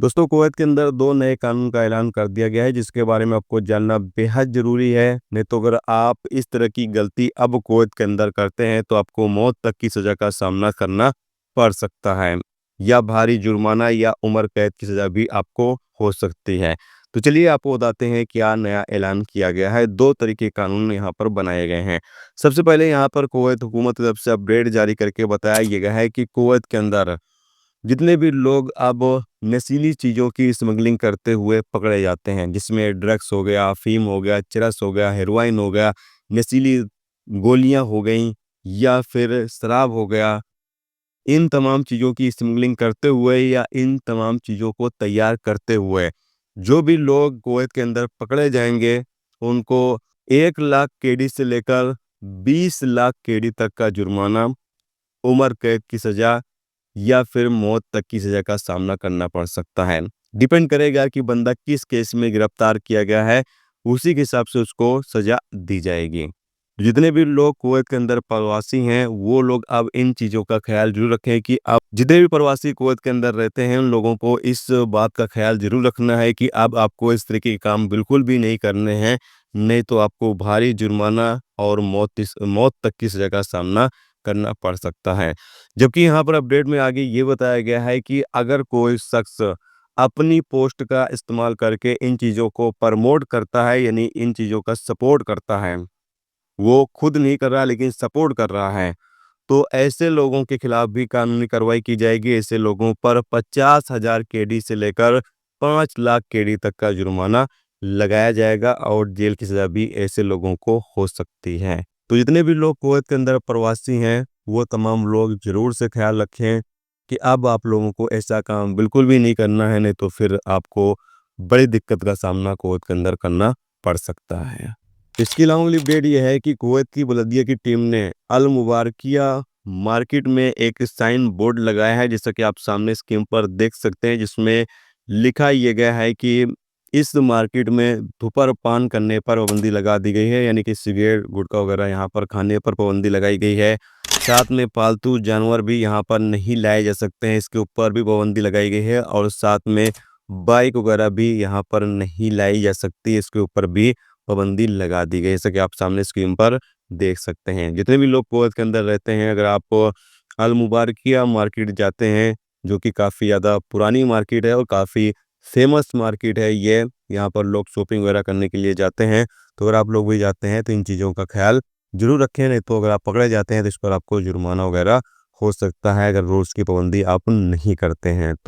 दोस्तों, कुवैत के अंदर 2 नए कानून का ऐलान कर दिया गया है, जिसके बारे में आपको जानना बेहद ज़रूरी है। नहीं तो अगर आप इस तरह की गलती अब कुवैत के अंदर करते हैं, तो आपको मौत तक की सज़ा का सामना करना पड़ सकता है, या भारी जुर्माना या उम्र कैद की सज़ा भी आपको हो सकती है। तो चलिए आपको बताते हैं क्या नया ऐलान किया गया है। 2 तरह के कानून यहाँ पर बनाए गए हैं। सबसे पहले यहाँ पर कुवैत हुकूमत की तरफ से अपडेट जारी करके बताया गया है कि कुवैत के अंदर जितने भी लोग अब नशीली चीज़ों की स्मगलिंग करते हुए पकड़े जाते हैं, जिसमें ड्रग्स हो गया, अफ़ीम हो गया, चरस हो गया, हेरोइन हो गया, नशीली गोलियां हो गईं या फिर शराब हो गया, इन तमाम चीज़ों की स्मगलिंग करते हुए या इन तमाम चीज़ों को तैयार करते हुए जो भी लोग कुवैत के अंदर पकड़े जाएंगे, उनको 1 लाख केडी से लेकर 20 लाख केडी तक का जुर्माना, उम्र कैद की सज़ा या फिर मौत तक की सज़ा का सामना करना पड़ सकता है। डिपेंड करेगा कि बंदा किस केस में गिरफ्तार किया गया है, उसी के हिसाब से उसको सज़ा दी जाएगी। जितने भी लोग कुवैत के अंदर प्रवासी हैं, वो लोग अब इन चीज़ों का ख़्याल ज़रूर रखें कि अब जितने भी प्रवासी कुवैत के अंदर रहते हैं, उन लोगों को इस बात का ख़्याल ज़रूर रखना है कि अब आपको इस तरीके के काम बिल्कुल भी नहीं करने हैं, नहीं तो आपको भारी जुर्माना और मौत तक की सज़ा का सामना करना पड़ सकता है। जबकि यहाँ पर अपडेट में आगे ये बताया गया है कि अगर कोई शख्स अपनी पोस्ट का इस्तेमाल करके इन चीज़ों को प्रमोट करता है, यानी इन चीज़ों का सपोर्ट करता है, वो खुद नहीं कर रहा लेकिन सपोर्ट कर रहा है, तो ऐसे लोगों के खिलाफ भी कानूनी कार्रवाई की जाएगी। ऐसे लोगों पर 50,000 केडी से लेकर 5 लाख केडी तक का जुर्माना लगाया जाएगा और जेल की सज़ा भी ऐसे लोगों को हो सकती है। तो जितने भी लोग कुवैत के अंदर प्रवासी हैं, वो तमाम लोग ज़रूर से ख्याल रखें कि अब आप लोगों को ऐसा काम बिल्कुल भी नहीं करना है, नहीं तो फिर आपको बड़ी दिक्कत का सामना कुवैत के अंदर करना पड़ सकता है। इसके अलावा अगली अपडेट ये है कि कुवैत की बलदिया की टीम ने अल मुबारकिया मार्केट में एक साइन बोर्ड लगाया है, जैसा कि आप सामने स्क्रीन पर देख सकते हैं, जिसमें लिखा ये गया है कि इस मार्केट में धूम्रपान करने पर पाबंदी लगा दी गई है, यानी कि सिगरेट, गुटखा वगैरह यहाँ पर खाने पर पाबंदी लगाई गई है। साथ में पालतू जानवर भी यहाँ पर नहीं लाए जा सकते हैं, इसके ऊपर भी पाबंदी लगाई गई है, और साथ में बाइक वगैरह भी यहाँ पर नहीं लाई जा सकती, इसके ऊपर भी पाबंदी लगा दी गई है, जैसा कि आप सामने स्क्रीन पर देख सकते हैं। जितने भी लोग कुवैत के अंदर रहते हैं, अगर आप अल मुबारकिया मार्केट जाते हैं, जो कि काफ़ी ज़्यादा पुरानी मार्केट है और काफ़ी फेमस मार्केट है ये, यहाँ पर लोग शॉपिंग वगैरह करने के लिए जाते हैं। तो अगर आप लोग भी जाते हैं तो इन चीज़ों का ख्याल ज़रूर रखें, नहीं तो अगर आप पकड़े जाते हैं तो इस पर आपको जुर्माना वगैरह हो सकता है, अगर रूल्स की पाबंदी आप नहीं करते हैं तो।